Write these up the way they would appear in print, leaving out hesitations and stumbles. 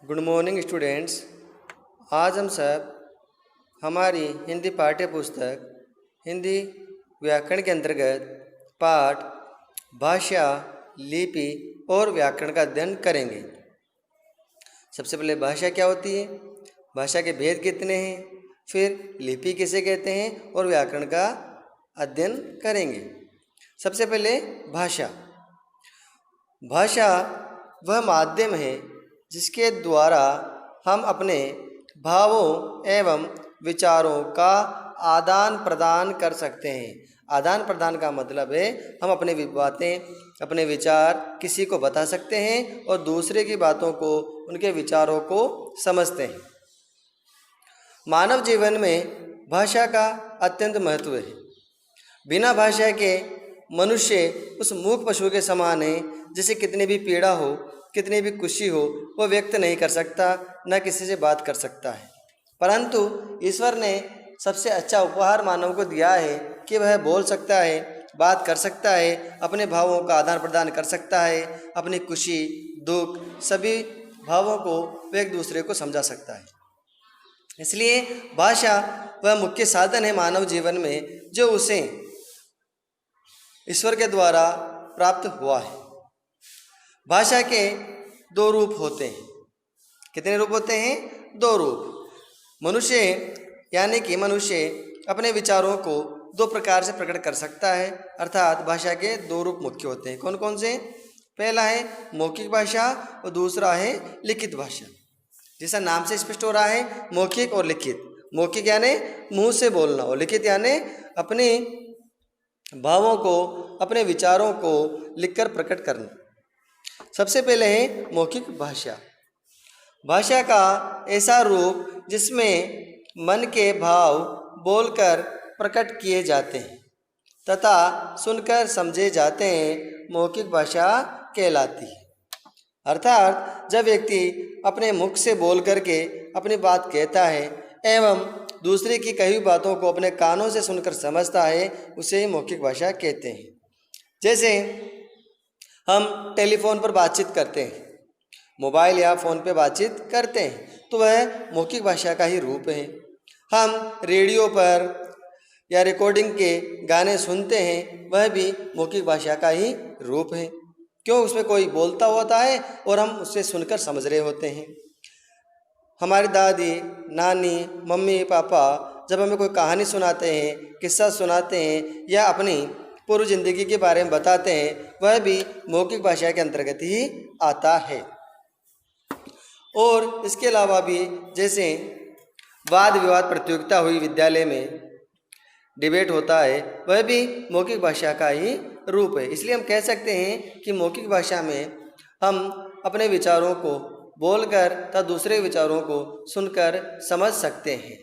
Good morning students. आज हम सब हमारी हिंदी पाठ्य पुस्तक हिंदी व्याकरण के अंतर्गत पाठ भाषा, लिपि और व्याकरण का अध्ययन करेंगे। सबसे पहले भाषा क्या होती है, भाषा के भेद कितने हैं, फिर लिपि किसे कहते हैं और व्याकरण का अध्ययन करेंगे। सबसे पहले भाषा। भाषा वह माध्यम है जिसके द्वारा हम अपने भावों एवं विचारों का आदान प्रदान कर सकते हैं। आदान प्रदान का मतलब है हम अपनी बातें, अपने विचार किसी को बता सकते हैं और दूसरे की बातों को, उनके विचारों को समझते हैं। मानव जीवन में भाषा का अत्यंत महत्व है। बिना भाषा के मनुष्य उस मूक पशु के समान है जिसे कितनी भी पीड़ा हो, कितनी भी खुशी हो, वह व्यक्त नहीं कर सकता, न किसी से बात कर सकता है। परंतु ईश्वर ने सबसे अच्छा उपहार मानव को दिया है कि वह बोल सकता है, बात कर सकता है, अपने भावों का आदान प्रदान कर सकता है, अपनी खुशी, दुख, सभी भावों को वह एक दूसरे को समझा सकता है। इसलिए भाषा वह मुख्य साधन है मानव जीवन में जो उसे ईश्वर के द्वारा प्राप्त हुआ है। भाषा के दो रूप होते हैं। कितने रूप होते हैं? दो रूप। मनुष्य यानी कि मनुष्य अपने विचारों को दो प्रकार से प्रकट कर सकता है, अर्थात भाषा के दो रूप मुख्य होते हैं। कौन कौन से? पहला है मौखिक भाषा और दूसरा है लिखित भाषा। जैसा नाम से स्पष्ट हो रहा है, मौखिक और लिखित। मौखिक यानी मुंह से बोलना और लिखित यानी अपने भावों को, अपने विचारों को लिखकर प्रकट करना। सबसे पहले है मौखिक भाषा। भाषा का ऐसा रूप जिसमें मन के भाव बोलकर प्रकट किए जाते हैं तथा सुनकर समझे जाते हैं, मौखिक भाषा कहलाती है। अर्थात जब व्यक्ति अपने मुख से बोल करके अपनी बात कहता है एवं दूसरे की कही हुई बातों को अपने कानों से सुनकर समझता है, उसे मौखिक भाषा कहते हैं। जैसे हम टेलीफोन पर बातचीत करते हैं, मोबाइल या फ़ोन पे बातचीत करते हैं, तो वह मौखिक भाषा का ही रूप है। हम रेडियो पर या रिकॉर्डिंग के गाने सुनते हैं, वह भी मौखिक भाषा का ही रूप है। क्यों? उसमें कोई बोलता होता है और हम उससे सुनकर समझ रहे होते हैं। हमारी दादी, नानी, मम्मी, पापा जब हमें कोई कहानी सुनाते हैं, किस्सा सुनाते हैं या अपनी पूर्व जिंदगी के बारे में बताते हैं, वह भी मौखिक भाषा के अंतर्गत ही आता है। और इसके अलावा भी जैसे वाद विवाद प्रतियोगिता हुई विद्यालय में, डिबेट होता है, वह भी मौखिक भाषा का ही रूप है। इसलिए हम कह सकते हैं कि मौखिक भाषा में हम अपने विचारों को बोलकर तथा दूसरे विचारों को सुनकर समझ सकते हैं।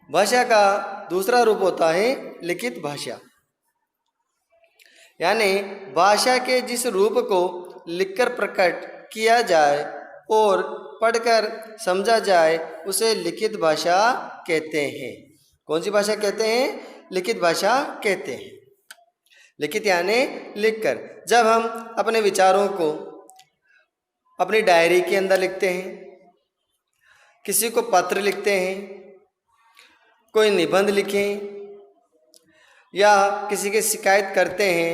भाषा का दूसरा रूप होता है लिखित भाषा, यानी भाषा के जिस रूप को लिखकर प्रकट किया जाए और पढ़कर समझा जाए, उसे लिखित भाषा कहते हैं। कौन सी भाषा कहते हैं? लिखित भाषा कहते हैं। लिखित यानी लिखकर। जब हम अपने विचारों को अपनी डायरी के अंदर लिखते हैं, किसी को पत्र लिखते हैं, कोई निबंध लिखें या किसी की शिकायत करते हैं,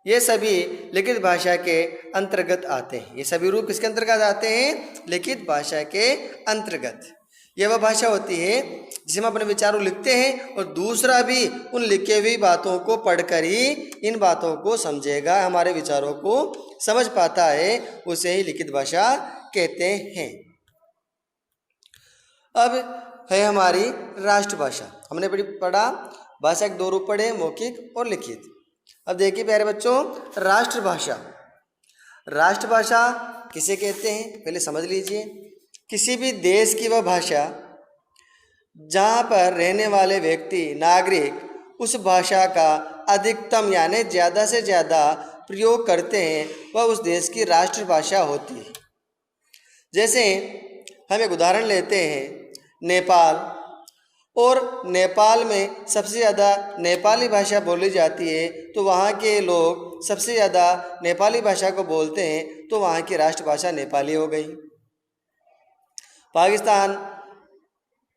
ये सभी लिखित भाषा के अंतर्गत आते हैं। ये सभी रूप किसके अंतर्गत आते हैं? लिखित भाषा के अंतर्गत। यह वह भाषा होती है जिसमें हम अपने विचारों लिखते हैं और दूसरा भी उन लिखे हुई बातों को पढ़कर ही इन बातों को समझेगा, हमारे विचारों को समझ पाता है, उसे ही लिखित भाषा कहते हैं। अब है हमारी राष्ट्रभाषा। हमने पढ़ा भाषा के दो रूप पढ़े, मौखिक और लिखित। अब देखिए प्यारे बच्चों, राष्ट्रभाषा। राष्ट्रभाषा किसे कहते हैं पहले समझ लीजिए। किसी भी देश की वह भाषा जहाँ पर रहने वाले व्यक्ति, नागरिक उस भाषा का अधिकतम यानी ज़्यादा से ज़्यादा प्रयोग करते हैं, वह उस देश की राष्ट्रभाषा होती है। जैसे हम एक उदाहरण लेते हैं, नेपाल। और नेपाल में सबसे ज़्यादा नेपाली भाषा बोली जाती है, तो वहाँ के लोग सबसे ज़्यादा नेपाली भाषा को बोलते हैं, तो वहाँ की राष्ट्रभाषा नेपाली हो गई। पाकिस्तान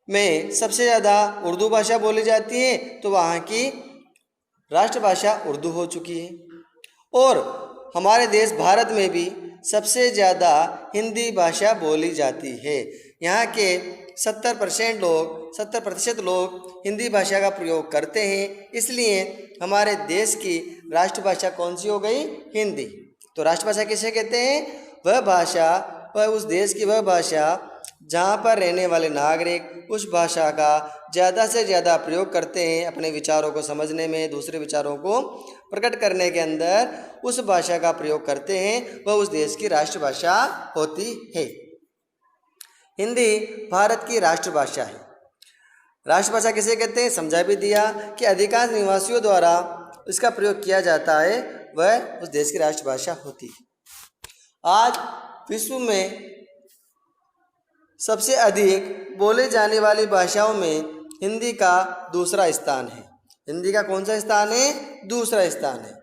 में सबसे ज़्यादा उर्दू भाषा बोली जाती है, तो वहाँ की राष्ट्रभाषा उर्दू हो चुकी है। और हमारे देश भारत में भी सबसे ज़्यादा हिंदी भाषा बोली जाती है। यहाँ के 70% लोग हिंदी भाषा का प्रयोग करते हैं, इसलिए हमारे देश की राष्ट्रभाषा कौन सी हो गई? हिंदी। तो राष्ट्रभाषा किसे कहते हैं? वह भाषा, वह उस देश की वह भाषा जहाँ पर रहने वाले नागरिक उस भाषा का ज़्यादा से ज़्यादा प्रयोग करते हैं अपने विचारों को समझने में, दूसरे विचारों को प्रकट करने के अंदर उस भाषा का प्रयोग करते हैं, वह उस देश की राष्ट्रभाषा होती है। हिंदी भारत की राष्ट्रभाषा है। राष्ट्रभाषा किसे कहते हैं? समझा भी दिया कि अधिकांश निवासियों द्वारा इसका प्रयोग किया जाता है, वह उस देश की राष्ट्रभाषा होती है। आज विश्व में सबसे अधिक बोले जाने वाली भाषाओं में हिंदी का दूसरा स्थान है। हिंदी का कौन सा स्थान है? दूसरा स्थान है।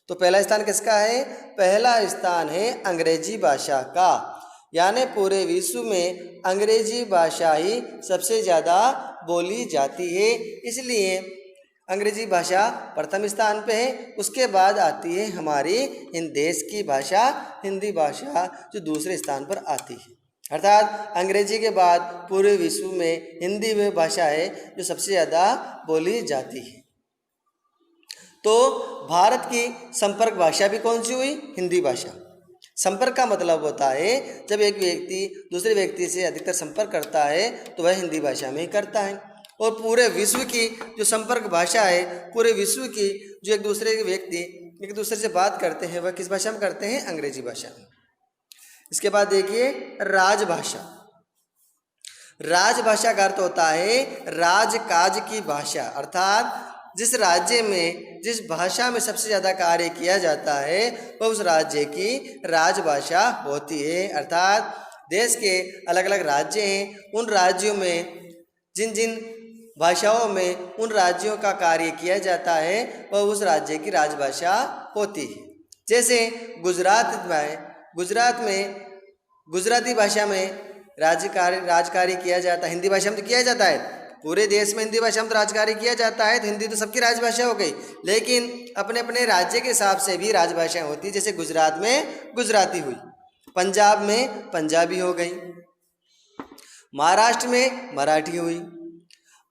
तो पहला स्थान किसका है? पहला स्थान है अंग्रेजी भाषा का, यानी पूरे विश्व में अंग्रेजी भाषा ही सबसे ज़्यादा बोली जाती है, इसलिए अंग्रेजी भाषा प्रथम स्थान पे है। उसके बाद आती है हमारी इन देश की भाषा हिंदी भाषा, जो दूसरे स्थान पर आती है। अर्थात अंग्रेजी के बाद पूरे विश्व में हिंदी वह भाषा है जो सबसे ज़्यादा बोली जाती है। तो भारत की संपर्क भाषा भी कौन सी हुई? हिंदी भाषा। संपर्क का मतलब होता है जब एक व्यक्ति दूसरे व्यक्ति से अधिकतर संपर्क करता है तो वह हिंदी भाषा में ही करता है। और पूरे विश्व की जो संपर्क भाषा है, पूरे विश्व की जो एक दूसरे के व्यक्ति एक दूसरे से बात करते हैं, वह किस भाषा में करते हैं? अंग्रेजी भाषा में। इसके बाद देखिए राजभाषा। राजभाषा का अर्थ होता है राजकाज की भाषा, अर्थात जिस राज्य में जिस भाषा में सबसे ज़्यादा कार्य किया जाता है वह उस राज्य की राजभाषा होती है। अर्थात देश के अलग अलग राज्य हैं, उन राज्यों में जिन जिन भाषाओं में उन राज्यों का कार्य किया जाता है वह उस राज्य की राजभाषा होती है। जैसे गुजरात में गुजराती भाषा में राजकार्य किया जाता है। हिंदी भाषा में तो किया जाता है, पूरे देश में हिंदी भाषा में तो राजकार्य किया जाता है, तो हिंदी तो सबकी राजभाषा हो गई। लेकिन अपने अपने राज्य के हिसाब से भी राजभाषाएं होती है। जैसे गुजरात में गुजराती हुई, पंजाब में पंजाबी हो गई, महाराष्ट्र में मराठी हुई,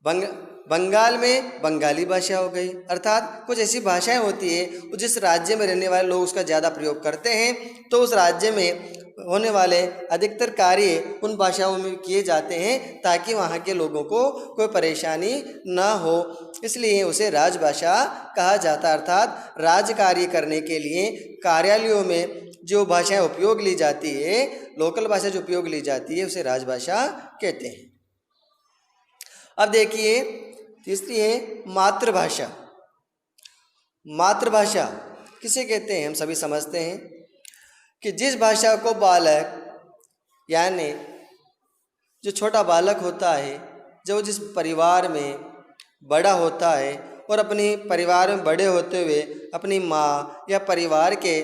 बंगाल में बंगाली भाषा हो गई। अर्थात कुछ ऐसी भाषाएं होती है जिस राज्य में रहने वाले लोग उसका ज़्यादा प्रयोग करते हैं, तो उस राज्य में होने वाले अधिकतर कार्य उन भाषाओं में किए जाते हैं ताकि वहाँ के लोगों को कोई परेशानी न हो, इसलिए उसे राजभाषा कहा जाता है। अर्थात राज कार्य करने के लिए कार्यालयों में जो भाषाएं उपयोग ली जाती है, लोकल भाषा जो उपयोग ली जाती है, उसे राजभाषा कहते हैं। अब देखिए तीसरी है मातृभाषा। मातृभाषा किसे कहते हैं? हम सभी समझते हैं कि जिस भाषा को बालक यानी जो छोटा बालक होता है, जो जिस परिवार में बड़ा होता है और अपनी परिवार में बड़े होते हुए अपनी माँ या परिवार के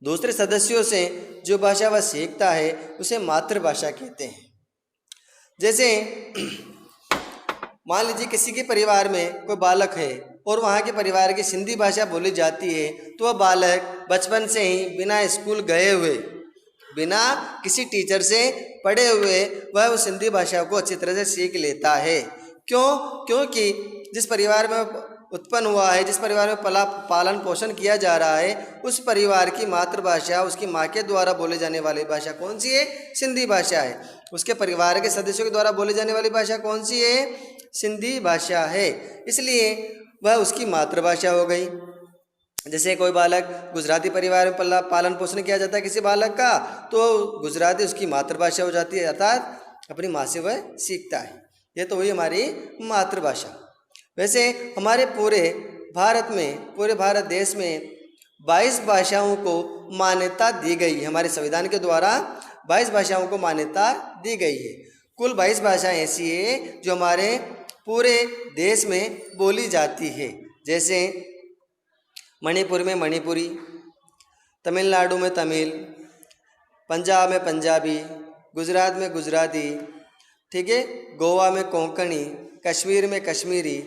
दूसरे सदस्यों से जो भाषा वह सीखता है उसे मातृभाषा कहते हैं। जैसे मान लीजिए किसी के परिवार में कोई बालक है और वहाँ के परिवार की सिंधी भाषा बोली जाती है, तो वह बालक बचपन से ही बिना स्कूल गए हुए, बिना किसी टीचर से पढ़े हुए वह उस सिंधी भाषा को अच्छी तरह से सीख लेता है। क्यों? क्योंकि जिस परिवार में उत्पन्न हुआ है, जिस परिवार में पालन पोषण किया जा रहा है, उस परिवार की मातृभाषा, उसकी माँ के द्वारा बोले जाने वाली भाषा कौन सी है? सिंधी भाषा है। उसके परिवार के सदस्यों के द्वारा बोले जाने वाली भाषा कौन सी है? सिंधी भाषा है, इसलिए वह उसकी मातृभाषा हो गई। जैसे कोई बालक गुजराती परिवार में पालन पोषण किया जाता है किसी बालक का, तो गुजराती उसकी मातृभाषा हो जाती है, अर्थात अपनी माँ से वह सीखता है। यह तो हुई हमारी मातृभाषा। वैसे हमारे पूरे भारत देश में 22 भाषाओं को मान्यता दी गई है। हमारे संविधान के द्वारा 22 भाषाओं को मान्यता दी गई है। कुल 22 भाषाएं ऐसी है जो हमारे पूरे देश में बोली जाती है। जैसे मणिपुर में मणिपुरी, तमिलनाडु में तमिल, पंजाब में पंजाबी, गुजरात में गुजराती, ठीक है, गोवा में कोंकणी, कश्मीर में कश्मीरी,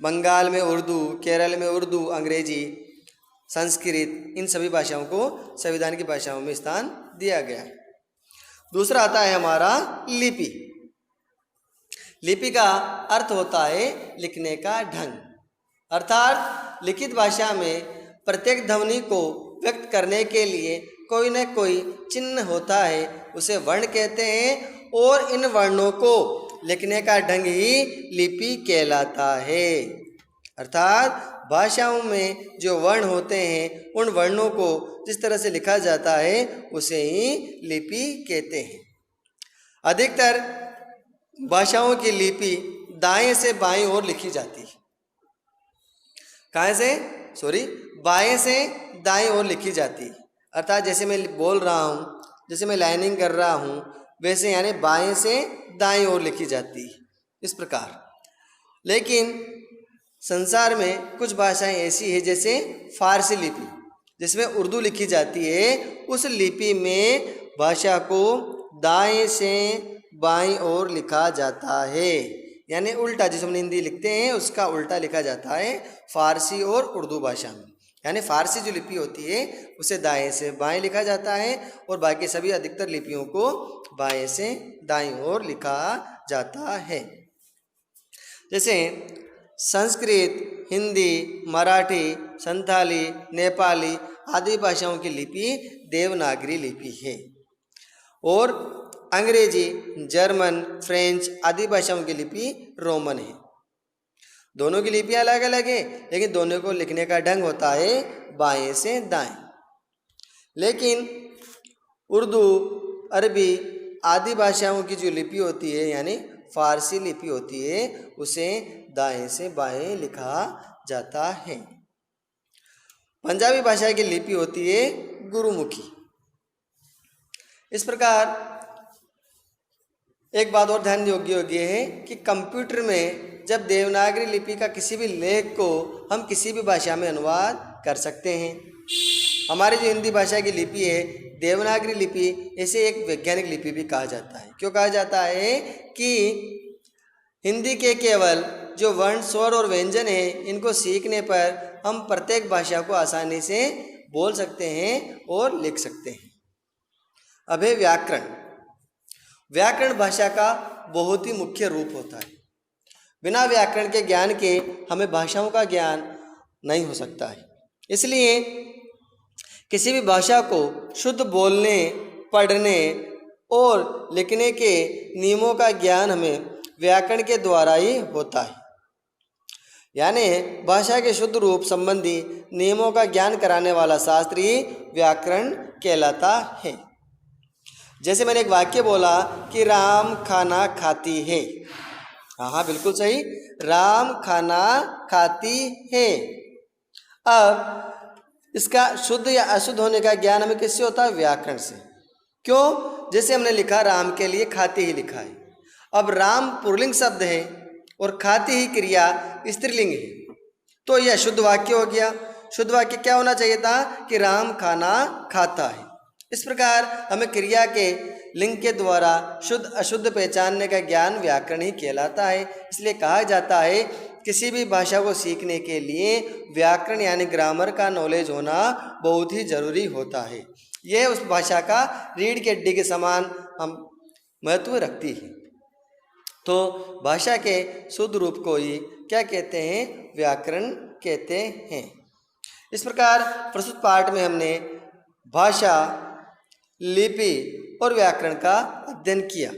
बंगाल में उर्दू, केरल में उर्दू, अंग्रेजी, संस्कृत, इन सभी भाषाओं को संविधान की भाषाओं में स्थान दिया गया है। दूसरा आता है हमारा लिपि। लिपि का अर्थ होता है लिखने का ढंग, अर्थात लिखित भाषा में प्रत्येक ध्वनि को व्यक्त करने के लिए कोई न कोई चिन्ह होता है, उसे वर्ण कहते हैं, और इन वर्णों को लिखने का ढंग ही लिपि कहलाता है। अर्थात भाषाओं में जो वर्ण होते हैं उन वर्णों को जिस तरह से लिखा जाता है उसे ही लिपि कहते हैं। अधिकतर भाषाओं की लिपि दाएं से बाएं ओर लिखी जाती है। कहाँ से? बाएं से दाएं ओर लिखी जाती है। अर्थात जैसे मैं बोल रहा हूँ, जैसे मैं लाइनिंग कर रहा हूँ, वैसे यानी बाएं से दाएं ओर लिखी जाती है, इस प्रकार। लेकिन संसार में कुछ भाषाएं ऐसी है जैसे फारसी लिपि, जिसमें उर्दू लिखी जाती है, उस लिपि में भाषा को दाएं से बाईं ओर लिखा जाता है, यानी उल्टा, जिसे हम हिंदी लिखते हैं उसका उल्टा लिखा जाता है फारसी और उर्दू भाषा में। यानी फारसी जो लिपि होती है उसे दाएं से बाएं लिखा जाता है और बाकी सभी अधिकतर लिपियों को बाएं से दाईं ओर लिखा जाता है। जैसे संस्कृत, हिंदी, मराठी, संथाली, नेपाली आदि भाषाओं की लिपि देवनागरी लिपि है, और अंग्रेजी, जर्मन, फ्रेंच आदि भाषाओं की लिपि रोमन है। दोनों की लिपियाँ अलग अलग है, लेकिन दोनों को लिखने का ढंग होता है बाएं से दाएं। लेकिन उर्दू, अरबी आदि भाषाओं की जो लिपि होती है, यानी फारसी लिपि होती है, उसे दाएं से बाएं लिखा जाता है। पंजाबी भाषा की लिपि होती है गुरुमुखी। इस प्रकार एक बात और ध्यान योग्य है कि कंप्यूटर में जब देवनागरी लिपि का किसी भी लेख को हम किसी भी भाषा में अनुवाद कर सकते हैं। हमारी जो हिंदी भाषा की लिपि है, देवनागरी लिपि, इसे एक वैज्ञानिक लिपि भी कहा जाता है। क्यों कहा जाता है? कि हिंदी के केवल जो वर्ण, स्वर और व्यंजन है, इनको सीखने पर हम प्रत्येक भाषा को आसानी से बोल सकते हैं और लिख सकते हैं। अब है व्याकरण। व्याकरण भाषा का बहुत ही मुख्य रूप होता है। बिना व्याकरण के ज्ञान के हमें भाषाओं का ज्ञान नहीं हो सकता है। इसलिए किसी भी भाषा को शुद्ध बोलने, पढ़ने और लिखने के नियमों का ज्ञान हमें व्याकरण के द्वारा ही होता है। यानी भाषा के शुद्ध रूप संबंधी नियमों का ज्ञान कराने वाला शास्त्र ही व्याकरण कहलाता है। जैसे मैंने एक वाक्य बोला कि राम खाना खाती है। हाँ, बिल्कुल सही, राम खाना खाती है। अब इसका शुद्ध या अशुद्ध होने का ज्ञान हमें किससे होता है? व्याकरण से। क्यों? जैसे हमने लिखा राम के लिए खाती ही लिखा है। अब राम पुल्लिंग शब्द है और खाती ही क्रिया स्त्रीलिंग है, तो यह शुद्ध वाक्य हो गया। शुद्ध वाक्य क्या होना चाहिए था? कि राम खाना खाता है। इस प्रकार हमें क्रिया के लिंग के द्वारा शुद्ध अशुद्ध पहचानने का ज्ञान व्याकरण ही कहलाता है। इसलिए कहा जाता है किसी भी भाषा को सीखने के लिए व्याकरण यानी ग्रामर का नॉलेज होना बहुत ही जरूरी होता है। यह उस भाषा का रीढ़ की हड्डी के समान हम महत्व रखती है। तो भाषा के शुद्ध रूप को ही क्या कहते हैं? व्याकरण कहते हैं। इस प्रकार प्रस्तुत पाठ में हमने भाषा, लिपि और व्याकरण का अध्ययन किया।